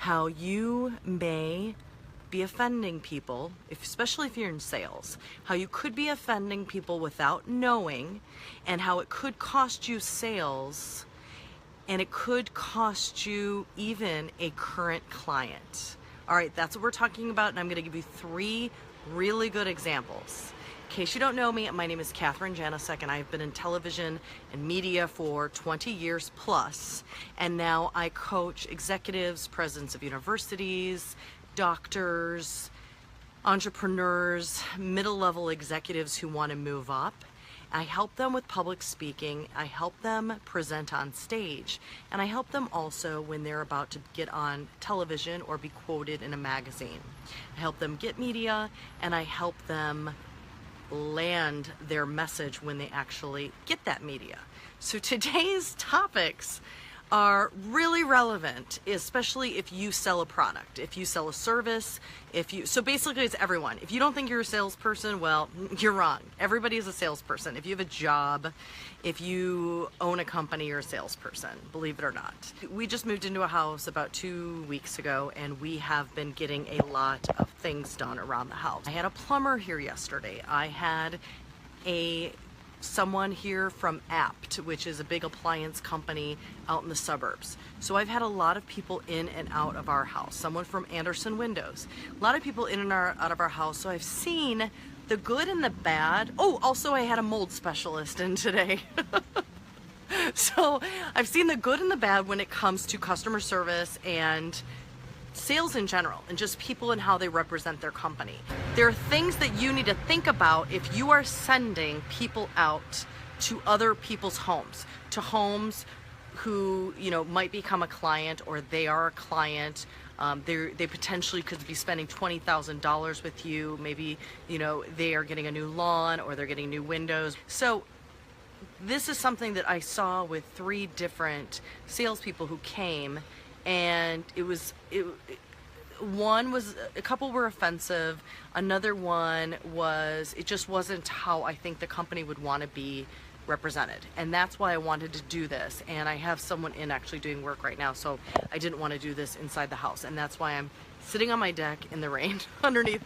how you may be offending people, especially if you're in sales, how you could be offending people without knowing, and how it could cost you sales, and it could cost you even a current client. All right, that's what we're talking about, and I'm going to give you 3 really good examples. In case you don't know me, my name is Kathryn Janicek, and I've been in television and media for 20 years plus, and now I coach executives, presidents of universities, doctors, entrepreneurs, middle-level executives who want to move up. I help them with public speaking, I help them present on stage, and I help them also when they're about to get on television or be quoted in a magazine. I help them get media, and I help them land their message when they actually get that media. So today's topics are really relevant, especially if you sell a product, if you sell a service, so basically it's everyone. If you don't think you're a salesperson, well, you're wrong. Everybody is a salesperson. If you have a job, if you own a company, you're a salesperson, believe it or not. We just moved into a house about 2 weeks ago, and we have been getting a lot of things done around the house. I had a plumber here yesterday. I had someone here from Apt, which is a big appliance company out in the suburbs. So I've had a lot of people in and out of our house. Someone from Anderson Windows. A lot of people in and out of our house. So I've seen the good and the bad. Oh, also I had a mold specialist in today. So I've seen the good and the bad when it comes to customer service and sales in general, and just people and how they represent their company. There are things that you need to think about if you are sending people out to other people's homes, to homes who, you know, might become a client, or they are a client. They potentially could be spending $20,000 with you. Maybe, you know, they are getting a new lawn, or they're getting new windows. So this is something that I saw with 3 different salespeople who came, and one was, a couple were offensive, another one was, it just wasn't how I think the company would want to be represented. And that's why I wanted to do this. And I have someone in actually doing work right now, so I didn't want to do this inside the house. And that's why I'm sitting on my deck in the rain underneath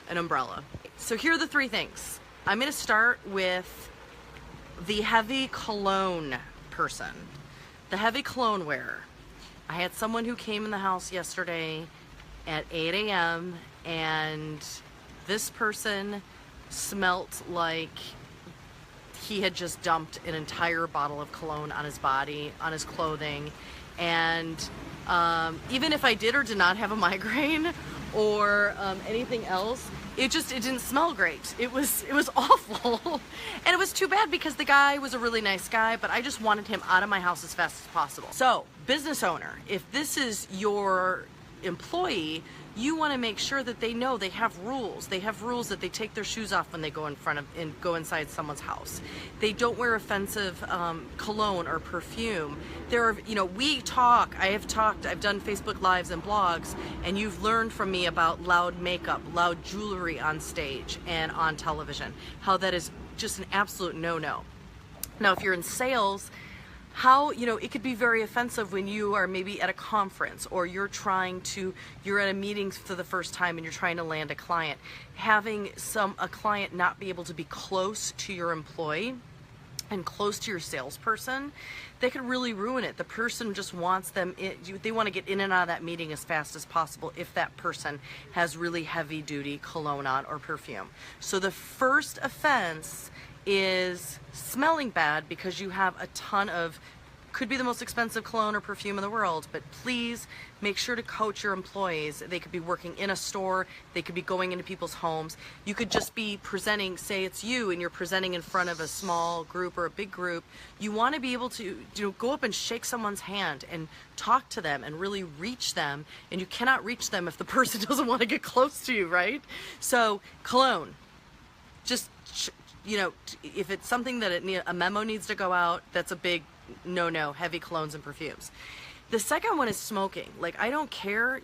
an umbrella. So here are the 3 things. I'm going to start with the heavy cologne person, the heavy cologne wearer. I had someone who came in the house yesterday at 8 a.m. and this person smelt like he had just dumped an entire bottle of cologne on his body, on his clothing. And even if I did or did not have a migraine or anything else, it didn't smell great. It was awful. And it was too bad because the guy was a really nice guy, but I just wanted him out of my house as fast as possible. So, business owner, if this is your employee, you want to make sure that they know they have rules. They have rules that they take their shoes off when they go go inside someone's house. They don't wear offensive cologne or perfume. There are, you know, I've done Facebook Lives and blogs, and you've learned from me about loud makeup, loud jewelry on stage and on television, how that is just an absolute no-no. Now, if you're in sales, it could be very offensive when you are maybe at a conference, or you're at a meeting for the first time and you're trying to land a client. Having a client not be able to be close to your employee and close to your salesperson, they could really ruin it. The person just wants they want to get in and out of that meeting as fast as possible if that person has really heavy duty cologne on or perfume. So the first offense is smelling bad because you have a ton of, could be the most expensive cologne or perfume in the world, but please make sure to coach your employees. They could be working in a store, they could be going into people's homes. You could just be presenting, say it's you and you're presenting in front of a small group or a big group. You want to be able to go up and shake someone's hand and talk to them and really reach them, and you cannot reach them if the person doesn't want to get close to you, right? So cologne, just if it's something that a memo needs to go out, that's a big no, heavy colognes and perfumes. The second one is smoking. Like, I don't care,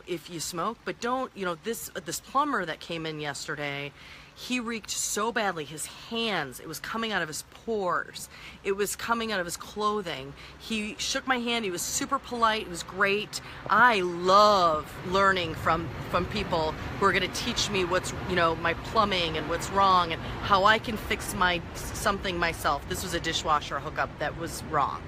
if you smoke, but don't, this plumber that came in yesterday, He reeked so badly. His hands, it was coming out of his pores. It was coming out of his clothing. He shook my hand. He was super polite. It was great. I love learning from people who are going to teach me what's, my plumbing and what's wrong and how I can fix something myself. This was a dishwasher hookup that was wrong.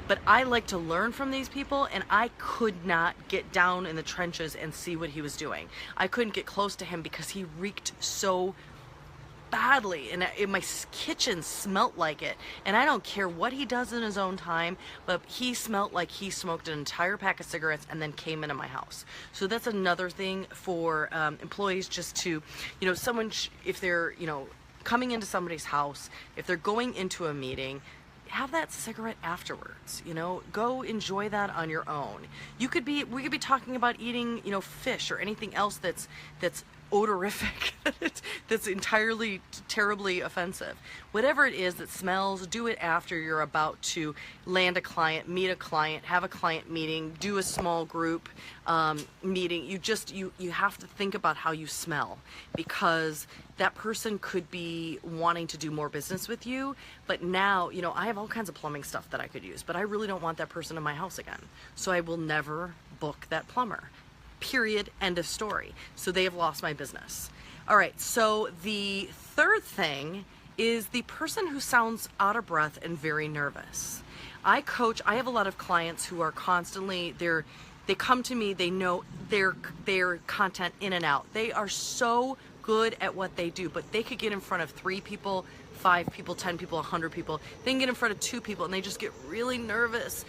But I like to learn from these people, and I could not get down in the trenches and see what he was doing. I couldn't get close to him because he reeked so badly, and my kitchen smelt like it. And I don't care what he does in his own time, but he smelt like he smoked an entire pack of cigarettes and then came into my house. So that's another thing for employees, just to, if they're, coming into somebody's house, if they're going into a meeting, have that cigarette afterwards. Go enjoy that on your own. We could be talking about eating, fish or anything else that's odorific, that's entirely terribly offensive. Whatever it is that smells, do it after you're about to land a client, meet a client, have a client meeting, do a small group meeting. You have to think about how you smell, because that person could be wanting to do more business with you, but now, I have all kinds of plumbing stuff that I could use, but I really don't want that person in my house again. So I will never book that plumber. Period. End of story. So they have lost my business. All right. So the third thing is the person who sounds out of breath and very nervous. I have a lot of clients who are constantly, they come to me, they know their content in and out. They are so good at what they do, but they could get in front of 3 people, 5 people, 10 people, 100 people. They can get in front of 2 people and they just get really nervous.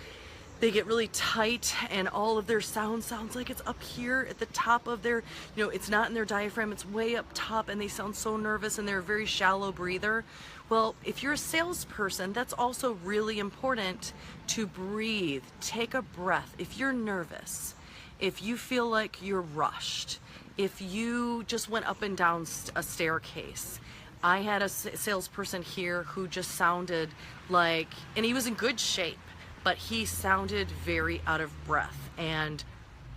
They get really tight, and all of their sounds like it's up here at the top of their, it's not in their diaphragm, it's way up top, and they sound so nervous, and they're a very shallow breather. Well, if you're a salesperson, that's also really important to breathe. Take a breath. If you're nervous, if you feel like you're rushed, if you just went up and down a staircase. I had a salesperson here who just sounded like, and he was in good shape, but he sounded very out of breath, and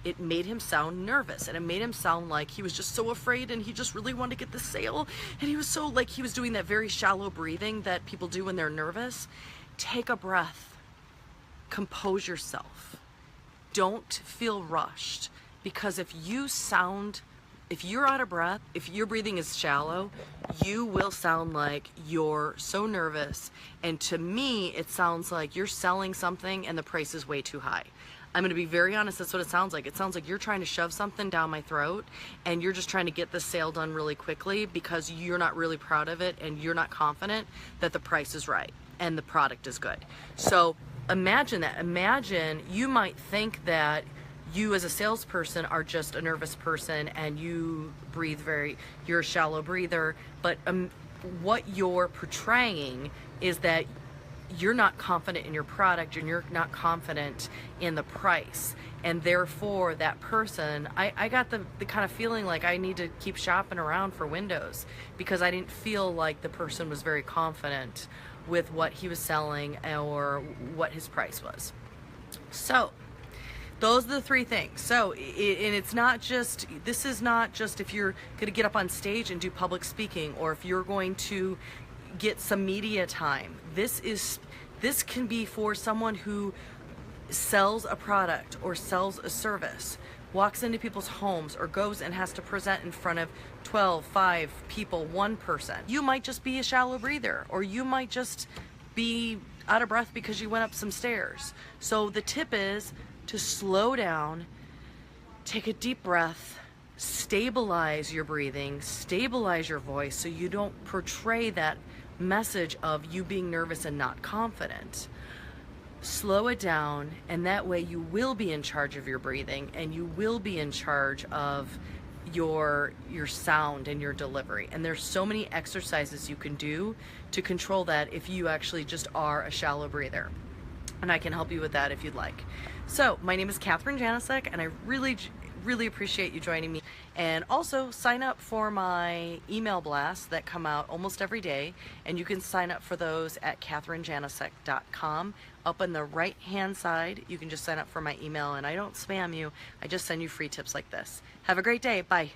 it made him sound nervous, and it made him sound like he was just so afraid, and he just really wanted to get the sale, and he was so, like, he was doing that very shallow breathing that people do when they're nervous. Take a breath. Compose yourself. Don't feel rushed, because if you're out of breath, if your breathing is shallow, you will sound like you're so nervous. And to me, it sounds like you're selling something and the price is way too high. I'm going to be very honest, that's what it sounds like. It sounds like you're trying to shove something down my throat, and you're just trying to get the sale done really quickly because you're not really proud of it, and you're not confident that the price is right and the product is good. So imagine that. Imagine you might think that you as a salesperson are just a nervous person and you breathe you're a shallow breather, but what you're portraying is that you're not confident in your product and you're not confident in the price, and therefore that person, I got the kind of feeling like I need to keep shopping around for windows, because I didn't feel like the person was very confident with what he was selling or what his price was. So those are the 3 things. So, and this is not just if you're going to get up on stage and do public speaking, or if you're going to get some media time. This can be for someone who sells a product or sells a service, walks into people's homes, or goes and has to present in front of 12, 5 people, 1 person. You might just be a shallow breather, or you might just be out of breath because you went up some stairs. So the tip is to slow down, take a deep breath, stabilize your breathing, stabilize your voice so you don't portray that message of you being nervous and not confident. Slow it down, and that way you will be in charge of your breathing, and you will be in charge of your sound and your delivery. And there's so many exercises you can do to control that if you actually just are a shallow breather. And I can help you with that if you'd like. So my name is Kathryn Janicek, and I really appreciate you joining me. And also sign up for my email blasts that come out almost every day, and you can sign up for those at kathrynjanicek.com. Up on the right hand side, you can just sign up for my email, and I don't spam you, I just send you free tips like this. Have a great day. Bye.